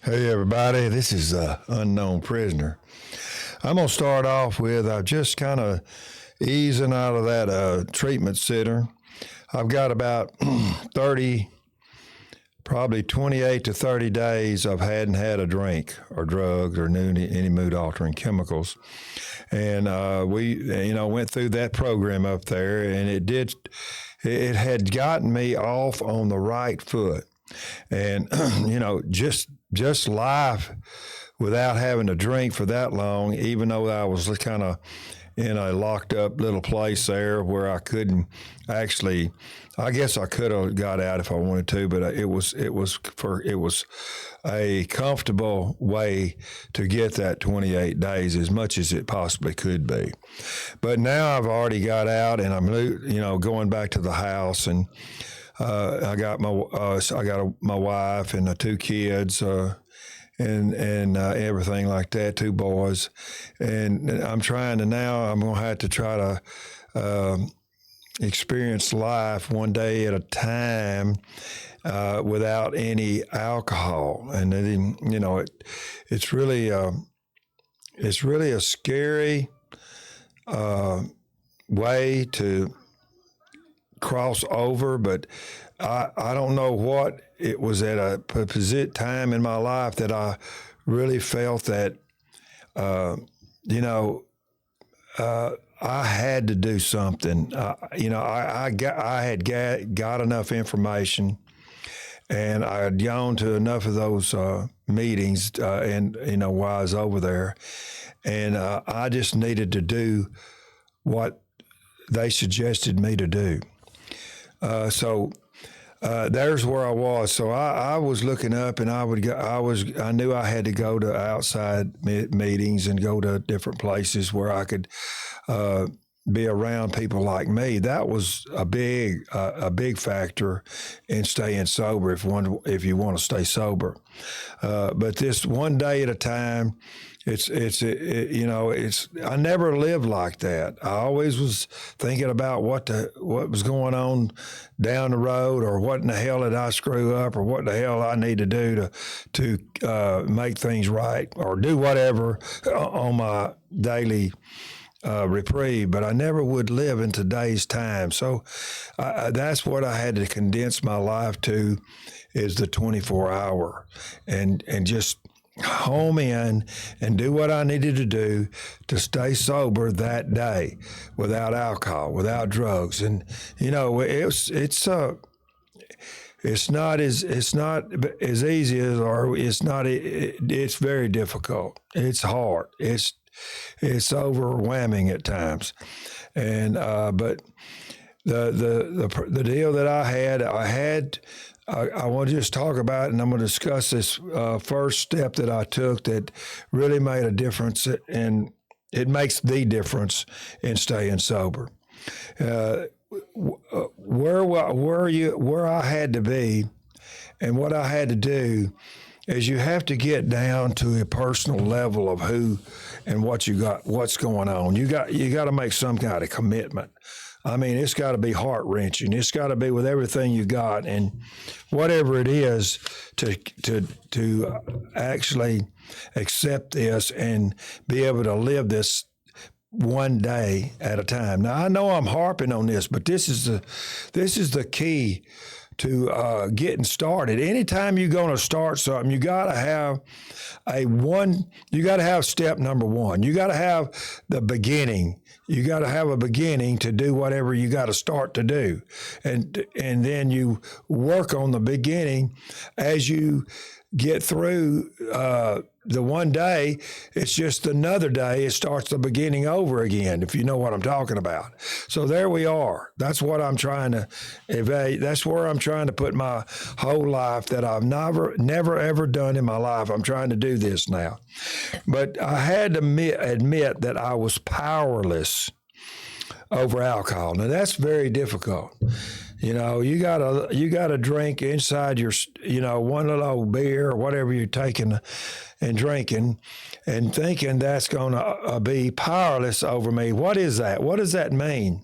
Hey everybody, this is Unknown Prisoner. I'm going to start off with I've just kind of easing out of that treatment center. I've got about 30, probably 28 to 30 days I've hadn't had a drink or drugs or any mood altering chemicals. And we went through that program up there, and it had gotten me off on the right foot. And just life without having to drink for that long, even though I was kind of in a locked up little place there where I couldn't actually. I guess I could have got out if I wanted to, but it was a comfortable way to get that 28 days as much as it possibly could be. But now I've already got out, and I'm going back to the house, and I got my wife and the two kids. And everything like that, two boys, and I'm going to have to try to experience life one day at a time without any alcohol, and then it's really a scary way to cross over, but I don't know what it was at a time in my life that I really felt that I had to do something. I had got enough information, and I had gone to enough of those meetings, while I was over there, and I just needed to do what they suggested me to do. So there's where I was. So I was looking up, and I knew I had to go to outside meetings and go to different places where I could be around people like me. That was a big factor in staying sober if you want to stay sober. But this one day at a time. I never lived like that. I always was thinking about what was going on down the road, or what in the hell did I screw up, or what the hell I need to do to make things right, or do whatever on my daily reprieve. But I never would live in today's time. So that's what I had to condense my life to, is the 24-hour, and just home in and do what I needed to do to stay sober that day, without alcohol, without drugs. And it's not as easy as, or it's very difficult. It's hard. It's overwhelming at times. And but the deal that I had. I want to just talk about it, and I'm going to discuss this first step that I took that really made a difference, and it makes the difference in staying sober. Where I had to be, and what I had to do, is you have to get down to a personal level of who and what you got, what's going on. You got to make some kind of commitment. I mean, it's got to be heart-wrenching. It's got to be with everything you got, and whatever it is to actually accept this and be able to live this one day at a time. Now, I know I'm harping on this, but this is the key to getting started. Anytime you're going to start something, you got to have step number one. You got to have the beginning. You got to have a beginning to do whatever you got to start to do. And then you work on the beginning as you get through the one day. It's just another day. It starts the beginning over again, if you know what I'm talking about. So there we are. That's what I'm trying to evaluate. That's where I'm trying to put my whole life that I've never ever done in my life. I'm trying to do this now. But I had to admit that I was powerless over alcohol. Now that's very difficult. You gotta drink inside your, one little old beer or whatever you're taking and drinking, and thinking that's going to be powerless over me. What is that? What does that mean?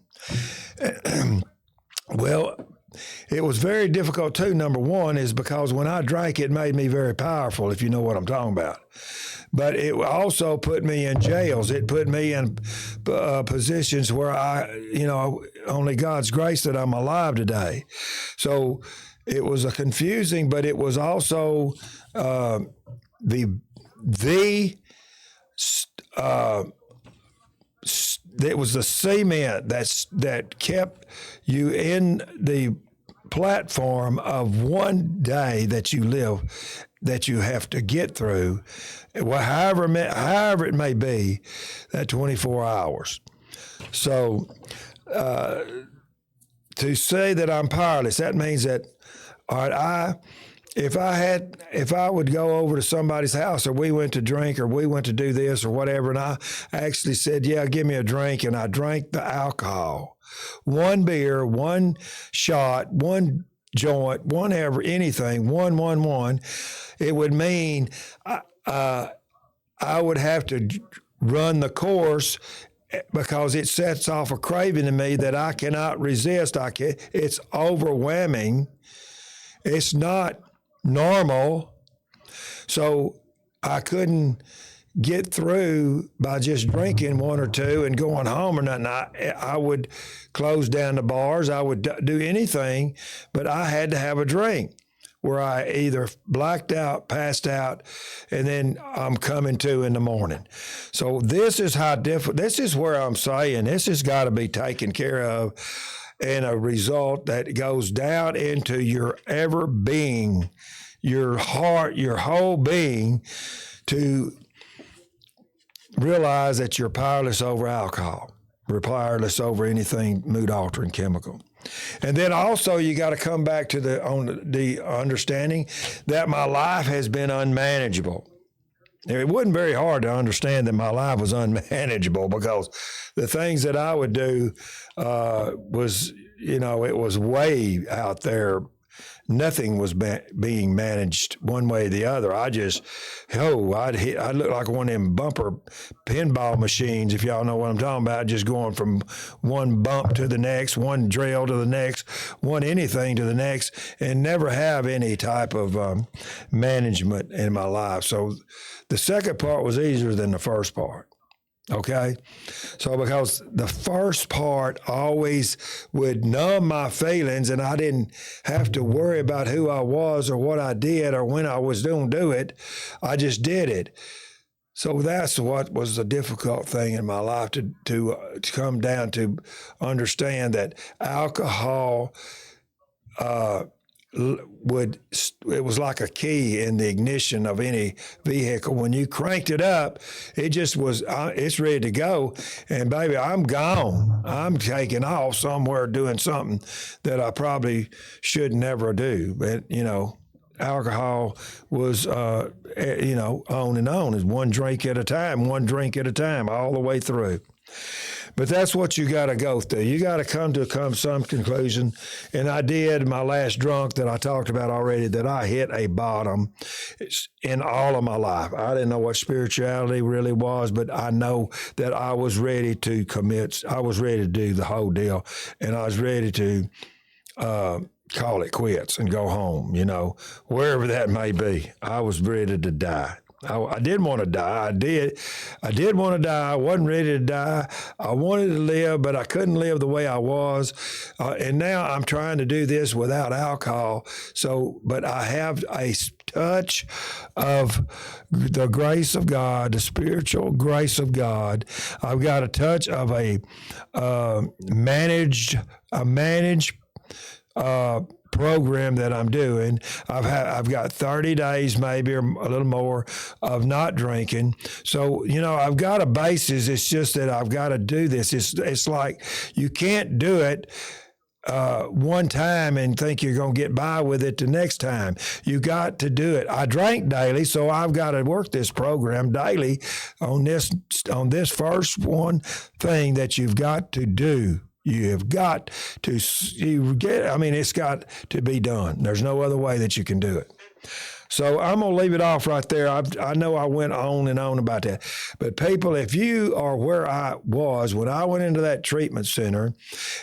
Well, it was very difficult too. Number one is because when I drank, it made me very powerful, if you know what I'm talking about. But it also put me in jails. It put me in positions where only God's grace that I'm alive today. So it was a confusing, but it was also it was the cement that kept you in the platform of one day that you live, that you have to get through, however it may be, that 24 hours. So to say that I'm powerless, that means that, all right, if I would go over to somebody's house, or we went to drink, or we went to do this or whatever, and I actually said, yeah, give me a drink, and I drank the alcohol, one beer, one shot, one joint, anything, one, it would mean I would have to run the course, because it sets off a craving in me that I cannot resist. It's overwhelming. It's not normal. So I couldn't get through by just drinking one or two and going home or nothing. I would close down the bars. I would do anything, but I had to have a drink, where I either blacked out, passed out, and then I'm coming to in the morning. So this is how different, this is where I'm saying this has got to be taken care of, and a result that goes down into your ever being, your heart, your whole being, to realize that you're powerless over alcohol, you're powerless over anything mood-altering chemical. And then also you got to come back to the understanding that my life has been unmanageable. It wasn't very hard to understand that my life was unmanageable, because the things that I would do was, it was way out there. Nothing was being managed one way or the other. I'd look like one of them bumper pinball machines, if y'all know what I'm talking about, just going from one bump to the next, one drill to the next, one anything to the next, and never have any type of management in my life. So the second part was easier than the first part. Okay? So because the first part always would numb my feelings, and I didn't have to worry about who I was or what I did or when I was going to do it. I just did it. So that's what was the difficult thing in my life, to come down to understand that alcohol it was like a key in the ignition of any vehicle. When you cranked it up, it just was, it's ready to go. And baby, I'm gone. I'm taking off somewhere doing something that I probably should never do. But, alcohol was, on and on. It's one drink at a time, all the way through. But that's what you got to go through. You got to come to some conclusion. And I did, my last drunk that I talked about already, that I hit a bottom in all of my life. I didn't know what spirituality really was, but I know that I was ready to commit. I was ready to do the whole deal. And I was ready to call it quits and go home, wherever that may be. I was ready to die. I didn't want to die. I did want to die. I wasn't ready to die. I wanted to live, but I couldn't live the way I was. And now I'm trying to do this without alcohol. But I have a touch of the grace of God, the spiritual grace of God. I've got a touch of a managed program that I'm doing. I've got 30 days, maybe, or a little more, of not drinking. So, I've got a basis. It's just that I've got to do this. It's like you can't do it one time and think you're going to get by with it the next time. You got to do it. I drank daily, so I've got to work this program daily on this first one thing that you've got to do. You have got to, it's got to be done. There's no other way that you can do it. So I'm going to leave it off right there. I know I went on and on about that. But people, if you are where I was when I went into that treatment center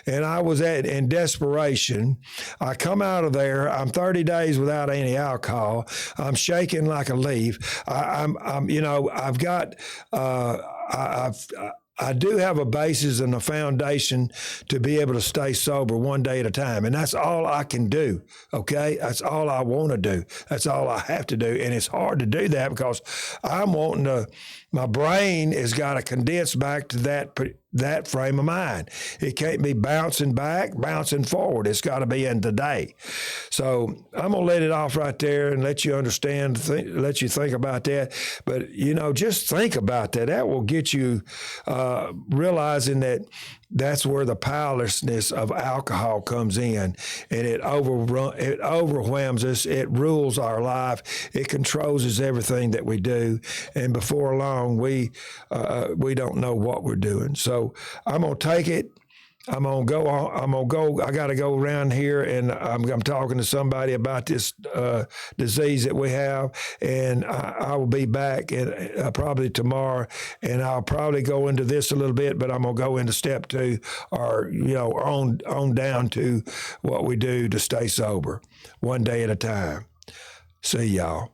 and I was in desperation, I come out of there, I'm 30 days without any alcohol. I'm shaking like a leaf. I'm you know, I've got, I do have a basis and a foundation to be able to stay sober one day at a time. And that's all I can do. Okay. That's all I want to do. That's all I have to do. And it's hard to do that because I'm wanting to, my brain has got to condense back to that frame of mind. It can't be bouncing back, bouncing forward. It's got to be in today. So I'm going to let it off right there and let you understand, let you think about that. But, you know, just think about that. That will get you realizing that that's where the powerlessness of alcohol comes in, and it overwhelms us. It rules our life. It controls everything that we do, and before long, we don't know what we're doing. So I'm gonna take it. I'm gonna go on. I'm gonna go. I got to go around here, and I'm talking to somebody about this disease that we have, and I will be back probably tomorrow, and I'll probably go into this a little bit, but I'm gonna go into step 2, or on down to what we do to stay sober, one day at a time. See y'all.